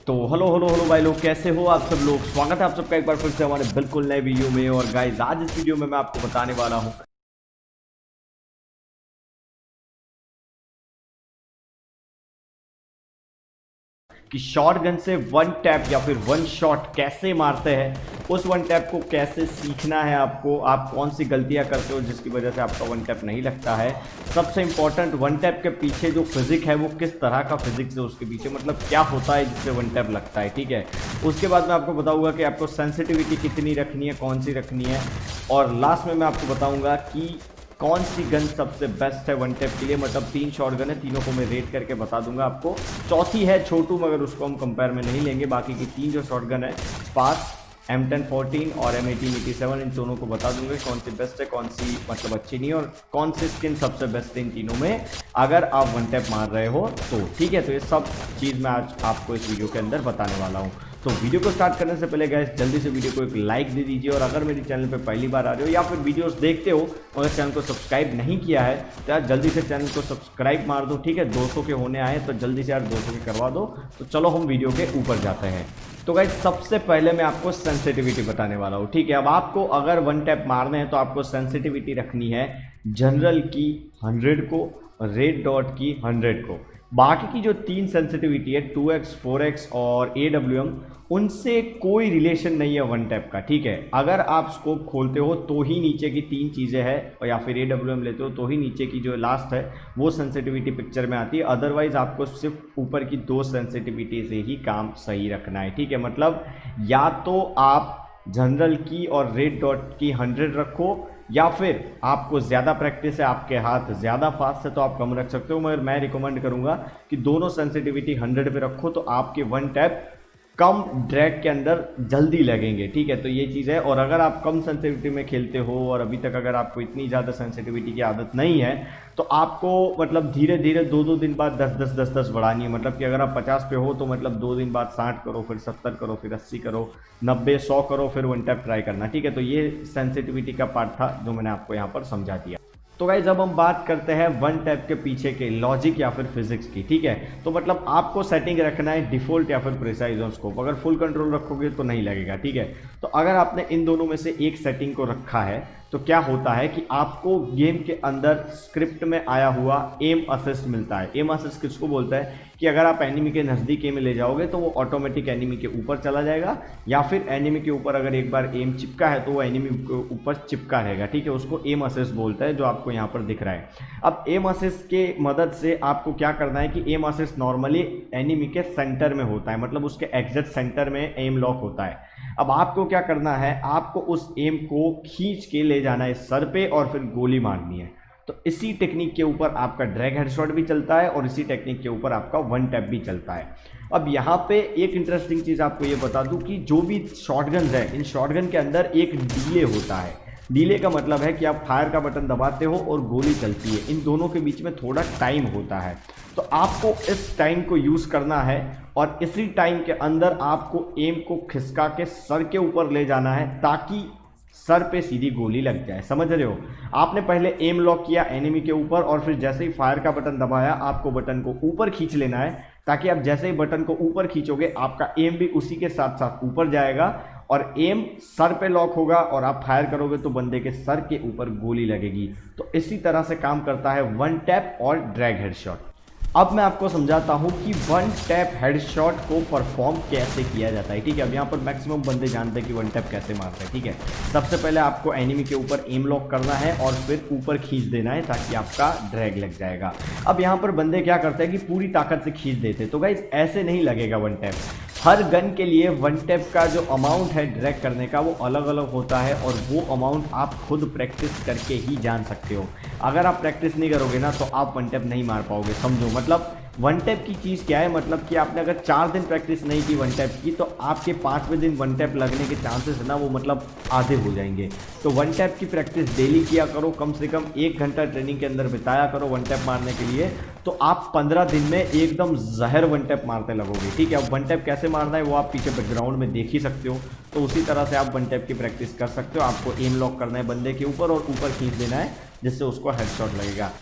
तो hello hello hello भाई लोग, कैसे हो आप सब लोग। स्वागत है आप सबका एक बार फिर से हमारे बिल्कुल नए वीडियो में। और गाइस आज इस वीडियो में मैं आपको बताने वाला हूं कि शॉट गन से वन टैप या फिर वन शॉट कैसे मारते हैं। उस वन टैप को कैसे सीखना है आपको, आप कौन सी गलतियां करते हो जिसकी वजह से आपका वन टैप नहीं लगता है। सबसे इंपॉर्टेंट, वन टैप के पीछे जो फिजिक है वो किस तरह का फिजिक्स है उसके पीछे, मतलब क्या होता है जिससे वन टैप लगता है। ठीक है, उसके बाद मैं आपको बताऊंगा कि आपको सेंसिटिविटी कितनी रखनी है, कौन सी रखनी है। और लास्ट में मैं आपको बताऊंगा कि कौन सी गन सबसे बेस्ट है वन टैप के लिए। मतलब 3 शॉट गन है, तीनों को मैं रेट करके बता दूंगा आपको। चौथी है छोटू, मगर उसको हम कंपेयर में नहीं लेंगे। बाकी की 3 जो शॉट गन है, स्पार्स, M1014 और M1887, इन दोनों को बता दूंगा कौन सी बेस्ट है, कौन सी मतलब अच्छी नहीं है, और कौन सी स्किन सबसे बेस्ट है इन तीनों में अगर आप वन टैप मार रहे हो तो। ठीक है, तो ये सब चीज़ मैं आज आपको इस वीडियो के अंदर बताने वाला हूँ। तो वीडियो को स्टार्ट करने से पहले गाइस जल्दी से वीडियो को एक लाइक दे दीजिए। और अगर मेरे चैनल पे पहली बार आ रहे हो या फिर वीडियोस देखते हो मगर चैनल को सब्सक्राइब नहीं किया है तो यार जल्दी से चैनल को सब्सक्राइब मार दो। ठीक है, 200 के होने आए तो जल्दी से यार 200 के करवा दो। तो चलो हम वीडियो के ऊपर जाते हैं। तो गाइस सबसे पहले मैं आपको सेंसिटिविटी बताने वाला हूँ। ठीक है, अब आपको अगर वन टैप मारने हैं तो आपको सेंसिटिविटी रखनी है जनरल की 100 को, रेड डॉट की 100 को। बाकी की जो 3 सेंसिटिविटी है 2x 4x और AWM, उनसे कोई रिलेशन नहीं है वन टैप का। ठीक है, अगर आप स्कोप खोलते हो तो ही नीचे की 3 चीज़ें हैं, या फिर AWM लेते हो तो ही नीचे की जो लास्ट है वो सेंसिटिविटी पिक्चर में आती है। अदरवाइज आपको सिर्फ ऊपर की 2 सेंसिटिविटी से ही काम सही रखना है। ठीक है, मतलब या तो आप जनरल की और रेड डॉट की 100 रखो, या फिर आपको ज़्यादा प्रैक्टिस है, आपके हाथ ज़्यादा फास्ट है तो आप कम रख सकते हो। मगर मैं रिकमेंड करूंगा कि दोनों सेंसिटिविटी 100 पे रखो तो आपके वन टैप कम ड्रैग के अंदर जल्दी लगेंगे। ठीक है, तो ये चीज़ है। और अगर आप कम सेंसिटिविटी में खेलते हो और अभी तक अगर आपको इतनी ज़्यादा सेंसिटिविटी की आदत नहीं है तो आपको मतलब धीरे धीरे 2-2 दिन बाद 10-10 बढ़ानी है। मतलब कि अगर आप 50 पे हो तो मतलब 2 दिन बाद 60 करो, फिर 70 करो, फिर 80 करो, 90-100 करो, फिर वन टैप ट्राई करना। ठीक है, तो ये सेंसिटिविटी का पार्ट था जो मैंने आपको यहाँ पर समझा दिया। तो गाइस अब हम बात करते हैं वन टैप के पीछे के लॉजिक या फिर फिजिक्स की। ठीक है, तो मतलब आपको सेटिंग रखना है डिफॉल्ट या फिर प्रिसाइज ऑन स्कोप। अगर फुल कंट्रोल रखोगे तो नहीं लगेगा। ठीक है, तो अगर आपने इन दोनों में से एक सेटिंग को रखा है तो क्या होता है कि आपको गेम के अंदर स्क्रिप्ट में आया हुआ एम असिस्ट मिलता है। एम असिस्ट किसको बोलता है कि अगर आप एनिमी के नज़दीक एम ले जाओगे तो वो ऑटोमेटिक एनिमी के ऊपर चला जाएगा, या फिर एनिमी के ऊपर अगर एक बार एम चिपका है तो वो एनिमी के ऊपर चिपका रहेगा। ठीक है, उसको एम असिस्ट बोलता है, जो आपको यहाँ पर दिख रहा है। अब एम असिस्ट के मदद से आपको क्या करना है कि एम असिस्ट नॉर्मली एनिमी के सेंटर में होता है, मतलब उसके एग्जैक्ट सेंटर में एम लॉक होता है। अब आपको क्या करना है, आपको उस एम को खींच के ले जाना है सर पे और फिर गोली मारनी है। तो इसी टेक्निक के ऊपर आपका ड्रैग हेडशॉट भी चलता है और इसी टेक्निक के ऊपर आपका वन टैप भी चलता है। अब यहाँ पे एक इंटरेस्टिंग चीज़ आपको ये बता दूं कि जो भी शॉटगन है, इन शॉटगन के अंदर एक डीले होता है। डीले का मतलब है कि आप फायर का बटन दबाते हो और गोली चलती है, इन दोनों के बीच में थोड़ा टाइम होता है। तो आपको इस टाइम को यूज़ करना है और इसी टाइम के अंदर आपको एम को खिसका के सर के ऊपर ले जाना है ताकि सर पे सीधी गोली लग जाए। समझ रहे हो, आपने पहले एम लॉक किया एनिमी के ऊपर और फिर जैसे ही फायर का बटन दबाया आपको बटन को ऊपर खींच लेना है, ताकि आप जैसे ही बटन को ऊपर खींचोगे आपका एम भी उसी के साथ साथ ऊपर जाएगा और एम सर पे लॉक होगा और आप फायर करोगे तो बंदे के सर के ऊपर गोली लगेगी। तो इसी तरह से काम करता है वन टैप और ड्रैग हेडशॉट। अब मैं आपको समझाता हूं कि वन टैप हेडशॉट को परफॉर्म कैसे किया जाता है। ठीक है, अब यहाँ पर मैक्सिमम बंदे जानते हैं कि वन टैप कैसे मारते हैं। ठीक है, सबसे पहले आपको एनिमी के ऊपर एम लॉक करना है और फिर ऊपर खींच देना है ताकि आपका ड्रैग लग जाएगा। अब यहाँ पर बंदे क्या करते हैं कि पूरी ताकत से खींच देते हैं, तो गाइस ऐसे नहीं लगेगा वन टैप। हर गन के लिए वन टैप का जो अमाउंट है ड्रैग करने का वो अलग अलग होता है और वो अमाउंट आप खुद प्रैक्टिस करके ही जान सकते हो। अगर आप प्रैक्टिस नहीं करोगे ना तो आप वन टैप नहीं मार पाओगे। समझो, मतलब वन टैप की चीज़ क्या है, मतलब कि आपने अगर 4 दिन प्रैक्टिस नहीं की वन टैप की तो आपके 5वें दिन वन टैप लगने के चांसेस है ना वो मतलब आधे हो जाएंगे। तो वन टैप की प्रैक्टिस डेली किया करो, कम से कम 1 घंटा ट्रेनिंग के अंदर बिताया करो वन टैप मारने के लिए, तो आप 15 दिन में एकदम जहर वन टैप मारते लगोगे। ठीक है, अब वन टैप कैसे मारना है वो आप पीछे बैकग्राउंड में देख ही सकते हो। तो उसी तरह से आप वन टैप की प्रैक्टिस कर सकते हो। आपको एम लॉक करना है बंदे के ऊपर और ऊपर खींच देना है जिससे उसको हेडशॉट लगेगा।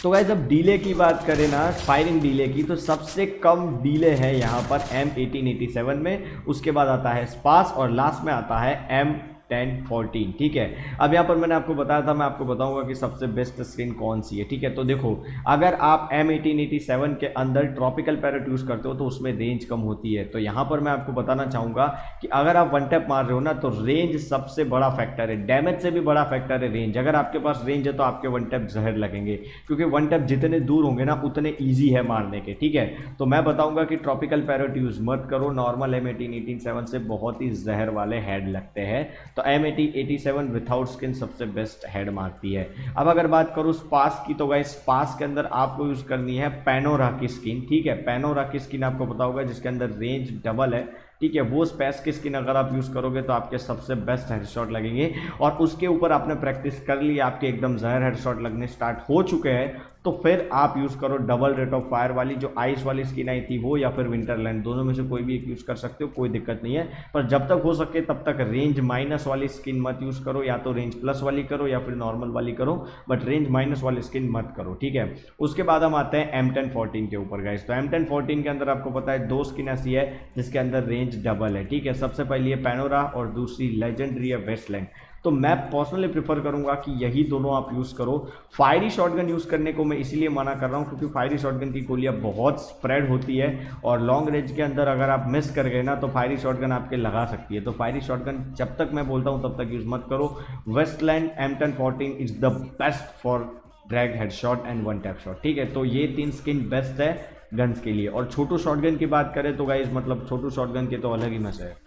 तो गाइस अब डीले की बात करें ना, फायरिंग डीले की, तो सबसे कम डीले है यहाँ पर M1887 में, उसके बाद आता है स्पास और लास्ट में आता है M1014। ठीक है, अब यहाँ पर मैंने आपको बताया था, मैं आपको बताऊंगा कि सबसे बेस्ट स्किन कौन सी है। ठीक है, तो देखो अगर आप M1887 के अंदर ट्रॉपिकल पैरेट यूज करते हो तो उसमें रेंज कम होती है। तो यहाँ पर मैं आपको बताना चाहूंगा कि अगर आप वन टैप मार रहे हो ना तो रेंज सबसे बड़ा फैक्टर है, डैमेज से भी बड़ा फैक्टर है रेंज। अगर आपके पास रेंज है तो आपके वन टैप जहर लगेंगे, क्योंकि वन टैप जितने दूर होंगे ना उतने ईजी है मारने के। ठीक है, तो मैं बताऊंगा कि ट्रॉपिकल पैरेट यूज मत करो, नॉर्मल M1887 से बहुत ही जहर वाले हेड लगते हैं। तो M1887 विथआउट स्किन सबसे बेस्ट हेड मारती है। अब अगर बात करूं स्पास की, तो गाइस स्पास के अंदर आपको यूज करनी है पैनोरा की स्किन। ठीक है, पैनोरा की स्किन आपको पता होगा जिसके अंदर रेंज डबल है। ठीक है, वो स्पैस की स्किन अगर आप यूज करोगे तो आपके सबसे बेस्ट हेडशॉट लगेंगे, और उसके ऊपर आपने प्रैक्टिस कर ली, आपके एकदम जहर हेडशॉट लगने स्टार्ट हो चुके हैं, तो फिर आप यूज करो डबल रेट ऑफ फायर वाली जो आइस वाली स्किन आई थी वो, या फिर विंटरलैंड, दोनों में से कोई भी एक यूज कर सकते हो, कोई दिक्कत नहीं है। पर जब तक हो सके तब तक रेंज माइनस वाली स्किन मत यूज करो, या तो रेंज प्लस वाली करो या फिर नॉर्मल वाली करो, बट रेंज माइनस वाली स्किन मत करो। ठीक है, उसके बाद हम आते हैं M1014 के ऊपर गाइस। तो M1014 के अंदर आपको पता है दो स्किन ऐसी है जिसके अंदर रेंज डबल है। ठीक है, सबसे पहली है पैनोरा और दूसरी लेजेंडरी है वेस्टलैंड। तो मैं पर्सनली प्रीफर करूंगा कि यही दोनों आप यूज करो। फायरी शॉटगन यूज करने को मैं इसीलिए मना कर रहा हूं क्योंकि फायरी शॉटगन की गोलियां बहुत स्प्रेड होती है, और लॉन्ग रेंज के अंदर अगर आप मिस कर गए ना तो फायरी शॉटगन आपके लगा सकती है। तो फायरी शॉटगन जब तक मैं बोलता हूं तब तक यूज मत करो। Westland M1014 is the best for drag headshot and one tap shot. ठीक है, तो ये तीन स्किन बेस्ट है गन्स के लिए। और छोटू शॉटगन की बात करें तो गाइस मतलब छोटू शॉटगन के तो अलग ही मजा है।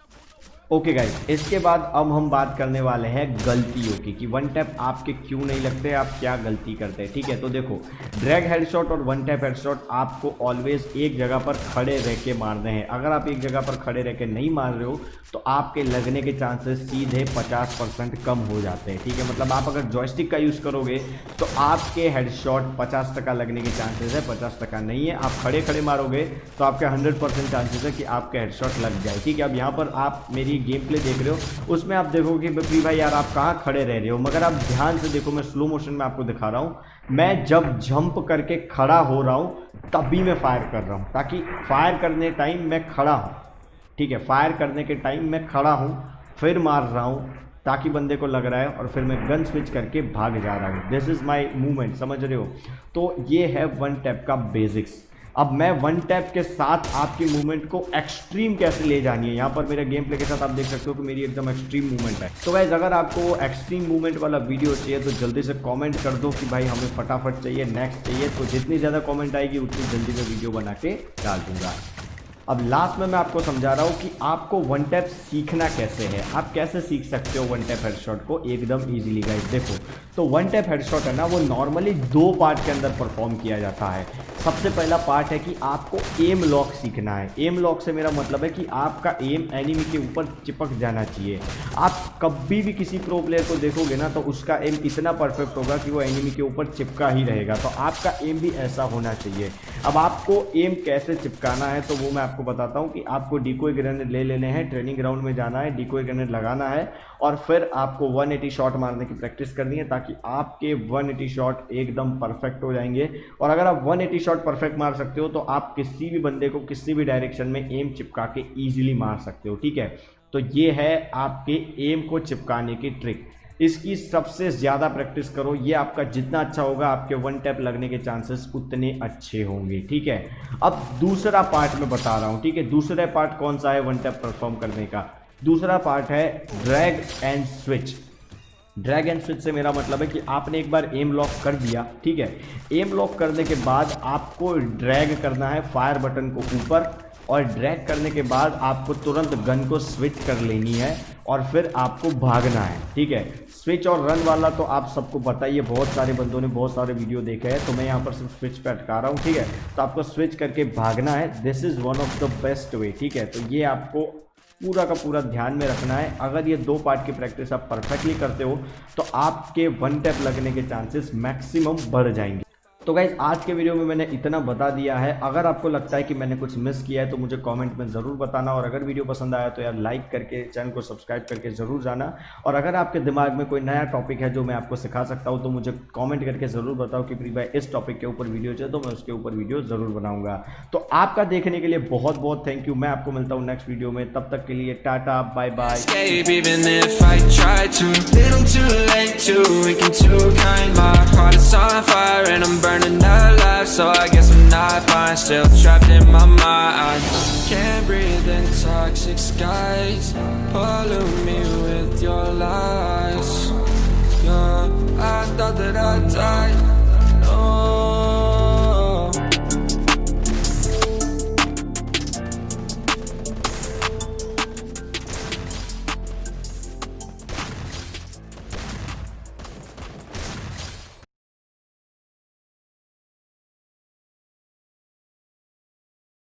ओके गाइस, इसके बाद अब हम बात करने वाले हैं गलतियों की, कि वन टैप आपके क्यों नहीं लगते, आप क्या गलती करते हैं। ठीक है, तो देखो ड्रैग हेडशॉट और वन टैप हेडशॉट आपको ऑलवेज एक जगह पर खड़े रह के मारने हैं। अगर आप एक जगह पर खड़े रह के नहीं मार रहे हो तो आपके लगने के चांसेस सीधे 50% कम हो जाते हैं। ठीक है, मतलब आप अगर जॉयस्टिक का यूज़ करोगे तो आपके हेडशॉट 50% लगने के चांसेस है, 50% नहीं है। आप खड़े खड़े मारोगे तो आपके 100% चांसेस है कि आपके हेडशॉट लग जाए। ठीक है, अब यहाँ पर आप मेरी गेम प्ले देख रहे हो, उसमें आप देखोगे कि भाई यार आप कहाँ खड़े रह रहे हो, मगर आप ध्यान से देखो, मैं स्लो मोशन में आपको दिखा रहा हूँ। मैं जब जंप करके खड़ा हो रहा हूँ तभी मैं फायर कर रहा हूँ, ताकि फायर करने टाइम मैं खड़ा हूँ। ठीक है, फायर करने के टाइम मैं खड़ा हूँ, फिर मार रहा हूँ ताकि बंदे को लग रहा है, और फिर मैं गन स्विच करके भाग जा रहा हूँ। दिस इज माई मूवमेंट, समझ रहे हो। तो ये है वन टैप का बेसिक्स। अब मैं वन टैप के साथ आपकी मूवमेंट को एक्सट्रीम कैसे ले जानी है, यहाँ पर मेरे गेम प्ले के साथ आप देख सकते हो कि मेरी एकदम एक्सट्रीम मूवमेंट है। तो गाइस अगर आपको एक्सट्रीम मूवमेंट वाला वीडियो चाहिए तो जल्दी से कमेंट कर दो कि भाई हमें फटाफट चाहिए, नेक्स्ट चाहिए। तो जितनी ज़्यादा कमेंट आएगी उतनी जल्दी मैं वीडियो बना के डाल दूंगा। अब लास्ट में मैं आपको समझा रहा हूँ कि आपको वन टैप सीखना कैसे है, आप कैसे सीख सकते हो वन टैप हेडशॉट को एकदम इजीली। गाइस देखो, तो वन टैप हेडशॉट है ना, वो नॉर्मली दो पार्ट के अंदर परफॉर्म किया जाता है। सबसे पहला पार्ट है कि आपको एम लॉक सीखना है। एम लॉक से मेरा मतलब है कि आपका एम एनिमी के ऊपर चिपक जाना चाहिए। आप कभी भी किसी प्रो प्लेयर को देखोगे ना तो उसका एम इतना परफेक्ट होगा कि वो एनिमी के ऊपर चिपका ही रहेगा। तो आपका एम भी ऐसा होना चाहिए। अब आपको एम कैसे चिपकाना है तो वो मैं आपको बताता हूँ कि आपको डिकोय ग्रेनेड ले लेने हैं, ट्रेनिंग ग्राउंड में जाना है, डिकोय ग्रेनेड लगाना है, और फिर आपको 180 शॉट मारने की प्रैक्टिस करनी है ताकि आपके 180 शॉट एकदम परफेक्ट हो जाएंगे। और अगर आप 180 शॉट परफेक्ट मार सकते हो तो आप किसी भी बंदे को किसी भी डायरेक्शन में एम चिपका के ईजिली मार सकते हो। ठीक है, तो ये है आपके एम को चिपकाने की ट्रिक। इसकी सबसे ज़्यादा प्रैक्टिस करो, ये आपका जितना अच्छा होगा आपके वन टैप लगने के चांसेस उतने अच्छे होंगे। ठीक है, अब दूसरा पार्ट मैं बता रहा हूँ। ठीक है, दूसरा पार्ट कौन सा है वन टैप परफॉर्म करने का? दूसरा पार्ट है drag and switch. Drag and switch से मेरा मतलब है कि आपने एक बार एम लॉक कर दिया। ठीक है, एम लॉक करने के बाद आपको ड्रैग करना है फायर बटन को ऊपर, और ड्रैग करने के बाद आपको तुरंत गन को स्विच कर लेनी है और फिर आपको भागना है। ठीक है, स्विच और रन वाला तो आप सबको पता ही है, बहुत सारे बंदों ने बहुत सारे वीडियो देखे हैं, तो मैं यहाँ पर सिर्फ स्विच पे अटका रहा हूँ। ठीक है, तो आपको स्विच करके भागना है। This is one of the best way. ठीक है, तो ये आपको पूरा का पूरा ध्यान में रखना है। अगर ये दो पार्ट की प्रैक्टिस आप परफेक्टली करते हो तो आपके वन टैप लगने के चांसेस मैक्सिमम बढ़ जाएंगे। तो गाइज आज के वीडियो में मैंने इतना बता दिया है। अगर आपको लगता है कि मैंने कुछ मिस किया है तो मुझे कमेंट में ज़रूर बताना, और अगर वीडियो पसंद आया तो यार लाइक करके चैनल को सब्सक्राइब करके ज़रूर जाना। और अगर आपके दिमाग में कोई नया टॉपिक है जो मैं आपको सिखा सकता हूँ तो मुझे कमेंट करके ज़रूर बताओ कि प्री भाई इस टॉपिक के ऊपर वीडियो चाहिए, तो मैं उसके ऊपर वीडियो ज़रूर बनाऊंगा। तो आपका देखने के लिए बहुत बहुत थैंक यू। मैं आपको मिलता हूँ नेक्स्ट वीडियो में, तब तक के लिए tata bye bye. So I guess I'm not fine, still trapped in my mind. Can't breathe in toxic skies, pollute me with your lies.